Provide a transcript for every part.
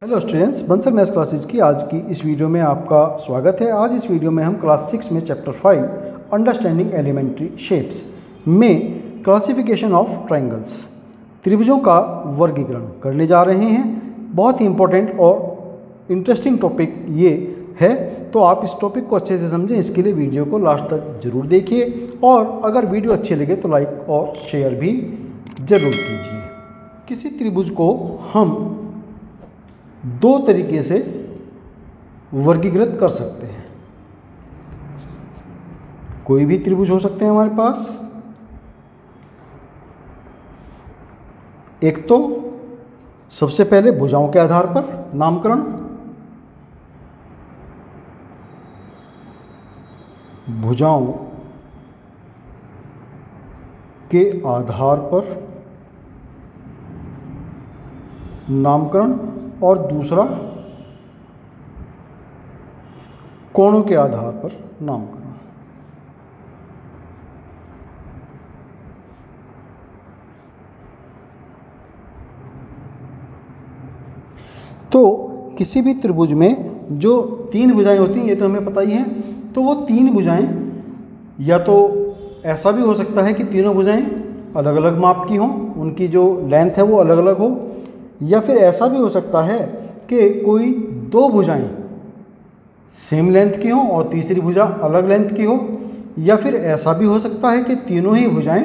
Hello students, Bansal maths classes की आज की इस वीडियो में आपका स्वागत है। आज इस वीडियो में हम क्लास 6 में चैप्टर 5 अंडरस्टैंडिंग एलिमेंट्री शेप्स में क्लासिफिकेशन ऑफ ट्रायंगल्स त्रिभुजों का वर्गीकरण करने जा रहे हैं। बहुत ही इंपॉर्टेंट और इंटरेस्टिंग टॉपिक ये है, तो आप इस टॉपिक को अच्छे से समझें, इसके लिए वीडियो को लास्ट तक ज़रूर देखिए और अगर वीडियो अच्छी लगे तो लाइक और शेयर भी ज़रूर कीजिए। किसी त्रिभुज को हम दो तरीके से वर्गीकृत कर सकते हैं। कोई भी त्रिभुज हो सकते हैं हमारे पास। एक तो सबसे पहले भुजाओं के आधार पर नामकरण, भुजाओं के आधार पर नामकरण, और दूसरा कोणों के आधार पर नामकरण। तो किसी भी त्रिभुज में जो तीन भुजाएं होती हैं, ये तो हमें पता ही है। तो वो तीन भुजाएं या तो ऐसा भी हो सकता है कि तीनों भुजाएं अलग अलग माप की हों, उनकी जो लेंथ है वो अलग अलग हो, या फिर ऐसा भी हो सकता है कि कोई दो भुजाएं सेम लेंथ की हों और तीसरी भुजा अलग लेंथ की हो, या फिर ऐसा भी हो सकता है कि तीनों ही भुजाएं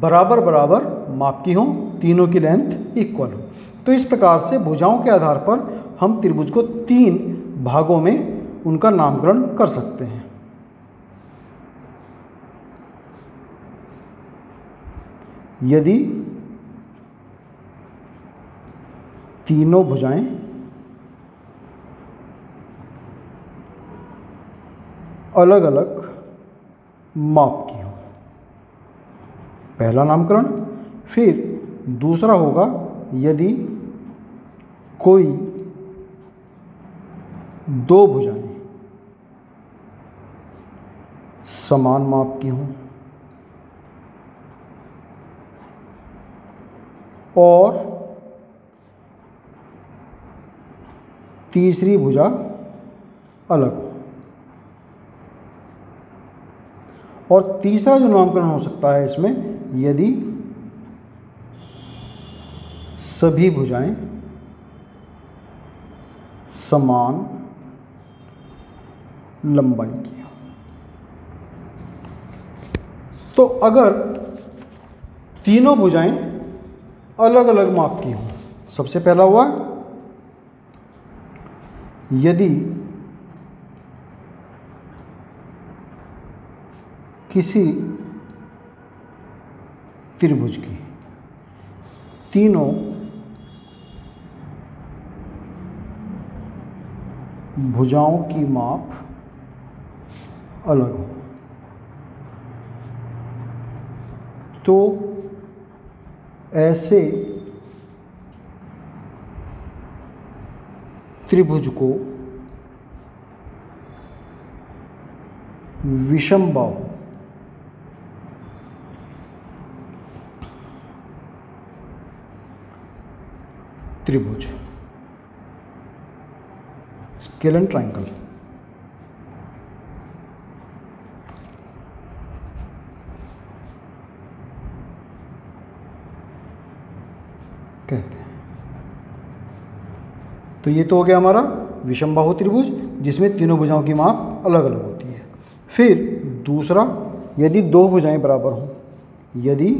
बराबर बराबर माप की हों, तीनों की लेंथ इक्वल हो। तो इस प्रकार से भुजाओं के आधार पर हम त्रिभुज को तीन भागों में उनका नामकरण कर सकते हैं। यदि तीनों भुजाएं अलग अलग माप की हो, पहला नामकरण। फिर दूसरा होगा यदि कोई दो भुजाएं समान माप की हों और तीसरी भुजा अलग हो। और तीसरा जो नामकरण हो सकता है इसमें, यदि सभी भुजाएं समान लंबाई की हो। तो अगर तीनों भुजाएं अलग अलग माप की हों, सबसे पहला हुआ यदि किसी त्रिभुज की तीनों भुजाओं की माप अलग हो, तो ऐसे त्रिभुज को विषमबाहु त्रिभुज, स्केलन ट्रायंगल कहते हैं। तो ये तो हो गया हमारा विषमबाहु त्रिभुज, जिसमें तीनों भुजाओं की माप अलग अलग होती है। फिर दूसरा, यदि दो भुजाएं बराबर हों, यदि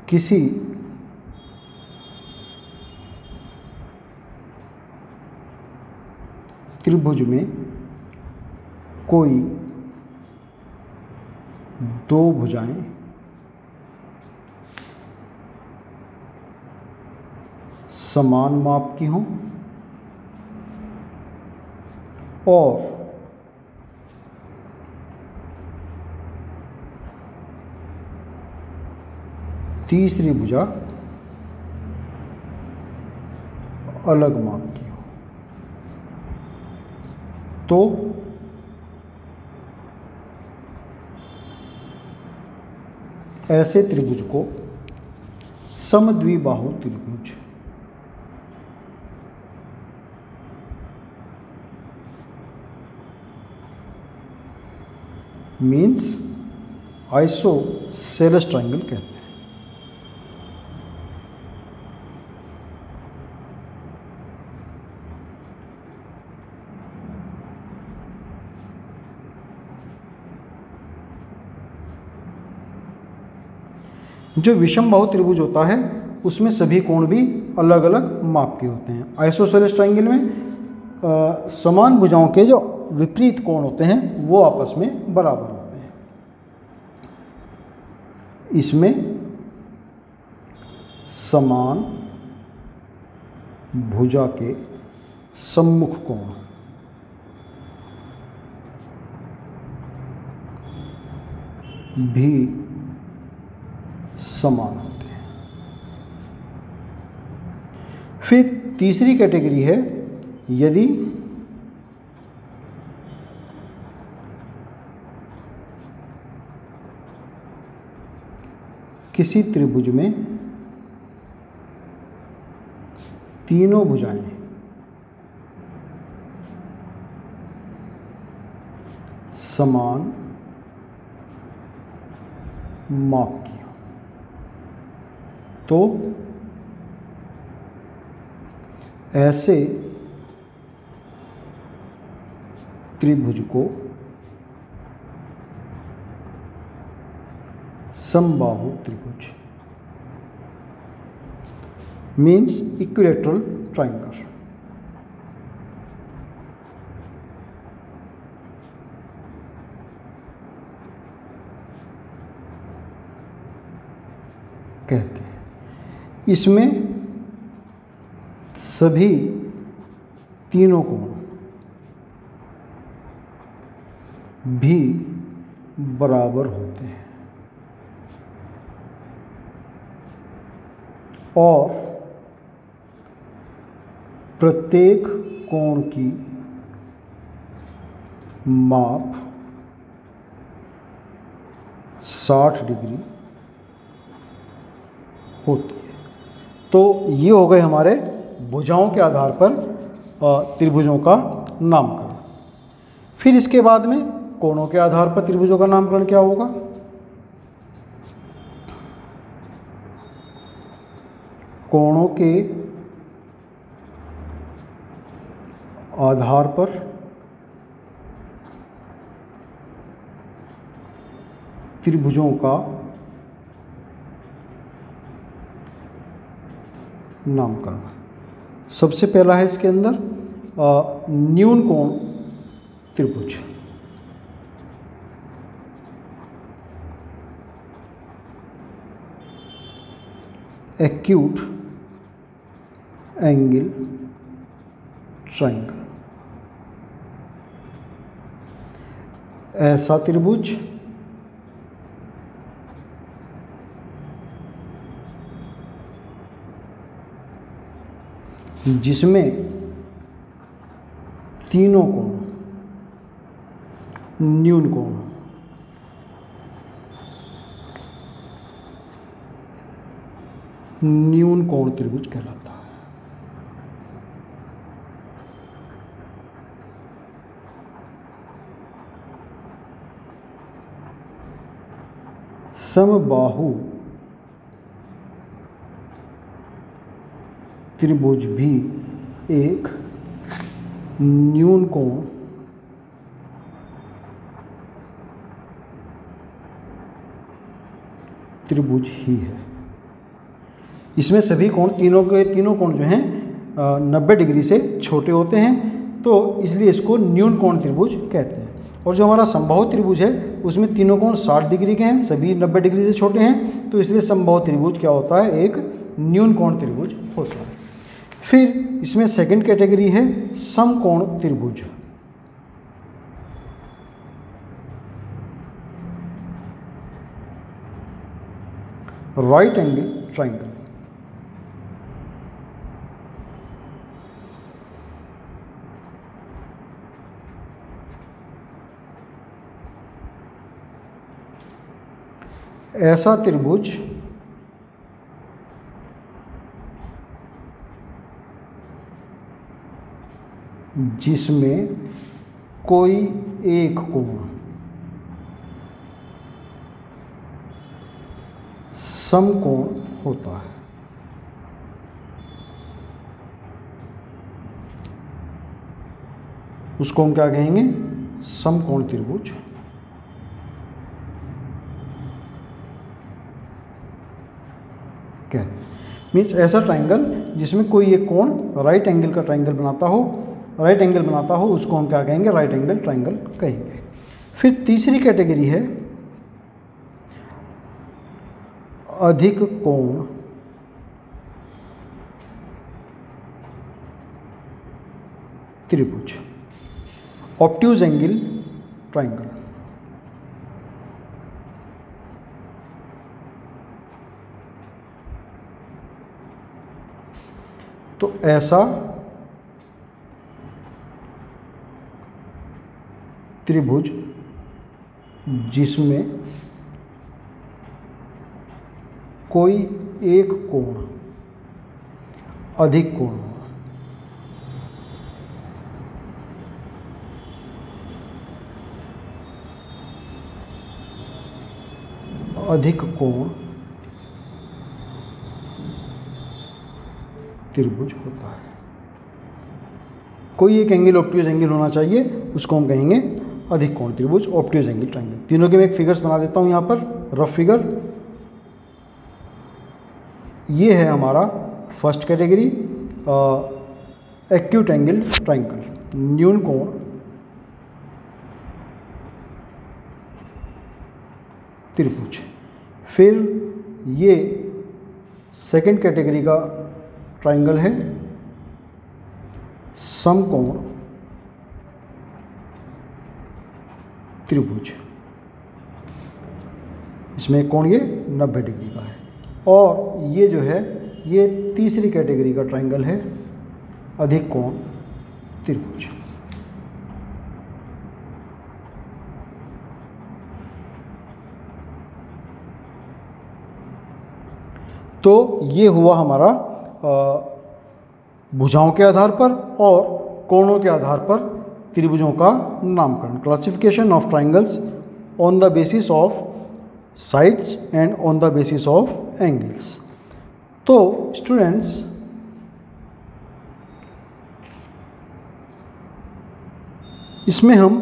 किसी त्रिभुज में कोई दो भुजाएं समान माप की हों और तीसरी भुजा अलग माप की हो, तो ऐसे त्रिभुज को समद्विबाहु त्रिभुज मीन्स आइसोसेलेस ट्राइंगल कहते हैं। जो विषम बाहु त्रिभुज होता है उसमें सभी कोण भी अलग अलग माप के होते हैं। आइसोसेलेस ट्राइंगल में समान भुजाओं के जो विपरीत कोण होते हैं वो आपस में बराबर होते हैं। इसमें समान भुजा के सम्मुख कोण भी समान होते हैं। फिर तीसरी कैटेगरी है, यदि किसी त्रिभुज में तीनों भुजाएं समान माप की हो तो ऐसे त्रिभुज को समबाहु त्रिभुज मीन्स इक्विलैटरल ट्राइंगल कहते हैं। इसमें सभी तीनों कोण भी बराबर होते हैं और प्रत्येक कोण की माप 60 डिग्री होती है। तो ये हो गए हमारे भुजाओं के आधार पर त्रिभुजों का नामकरण। फिर इसके बाद में कोणों के आधार पर त्रिभुजों का नामकरण क्या होगा? कोणों के आधार पर त्रिभुजों का नामकरण। सबसे पहला है इसके अंदर न्यून कोण त्रिभुज। Acute angle triangle. ऐसा त्रिभुज जिसमें तीनों कोण न्यून कोण न्यून कोण त्रिभुज कहलाता है। समबाहु त्रिभुज भी एक न्यून कोण त्रिभुज ही है। इसमें सभी कोण तीनों कोण जो हैं 90 डिग्री से छोटे होते हैं, तो इसलिए इसको न्यून कोण त्रिभुज कहते हैं। और जो हमारा समबाहु त्रिभुज है उसमें तीनों कोण 60 डिग्री के हैं, सभी 90 डिग्री से छोटे हैं, तो इसलिए समबाहु त्रिभुज क्या होता है? एक न्यून कोण त्रिभुज होता है। फिर इसमें सेकंड कैटेगरी है समकोण त्रिभुज। Right angle triangle. ऐसा त्रिभुज जिसमें कोई एक कोण समकोण होता है। उसको हम क्या कहेंगे? समकोण त्रिभुज। क्या मीन्स ऐसा ट्राइंगल जिसमें कोई एक कोण राइट एंगल का ट्राइंगल बनाता हो, राइट एंगल बनाता हो, उसको हम क्या कहेंगे? राइट एंगल ट्राइंगल कहेंगे। फिर तीसरी कैटेगरी है अधिक कोण त्रिभुज, ऑब्ट्यूज एंगल ट्राइंगल। तो ऐसा त्रिभुज जिसमें कोई एक कोण अधिक कोण हो, अधिक कोण त्रिभुज होता है। कोई एक एंगल ऑब्ट्यूज एंगल होना चाहिए, उसको हम कहेंगे अधिक कोण त्रिभुज, ऑब्ट्यूज एंगल ट्राइंगल। तीनों के मैं एक फिगर्स बना देता हूं यहां पर, रफ फिगर। ये है हमारा first category, acute angle triangle, न्यून कोण त्रिभुज। फिर ये सेकंड कैटेगरी का ट्राइंगल है समकोण त्रिभुज, इसमें कोण ये 90 डिग्री का है। और ये जो है ये तीसरी कैटेगरी का ट्राइंगल है अधिक कोण त्रिभुज। तो ये हुआ हमारा भुजाओं के आधार पर और कोणों के आधार पर त्रिभुजों का नामकरण, classification of triangles on the basis of sides and on the basis of angles. तो स्टूडेंट्स, इसमें हम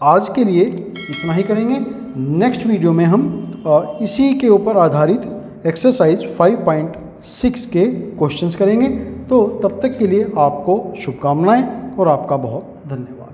आज के लिए इतना ही करेंगे। नेक्स्ट वीडियो में हम इसी के ऊपर आधारित एक्सरसाइज 5.6 के क्वेश्चंस करेंगे। तो तब तक के लिए आपको शुभकामनाएं और आपका बहुत धन्यवाद।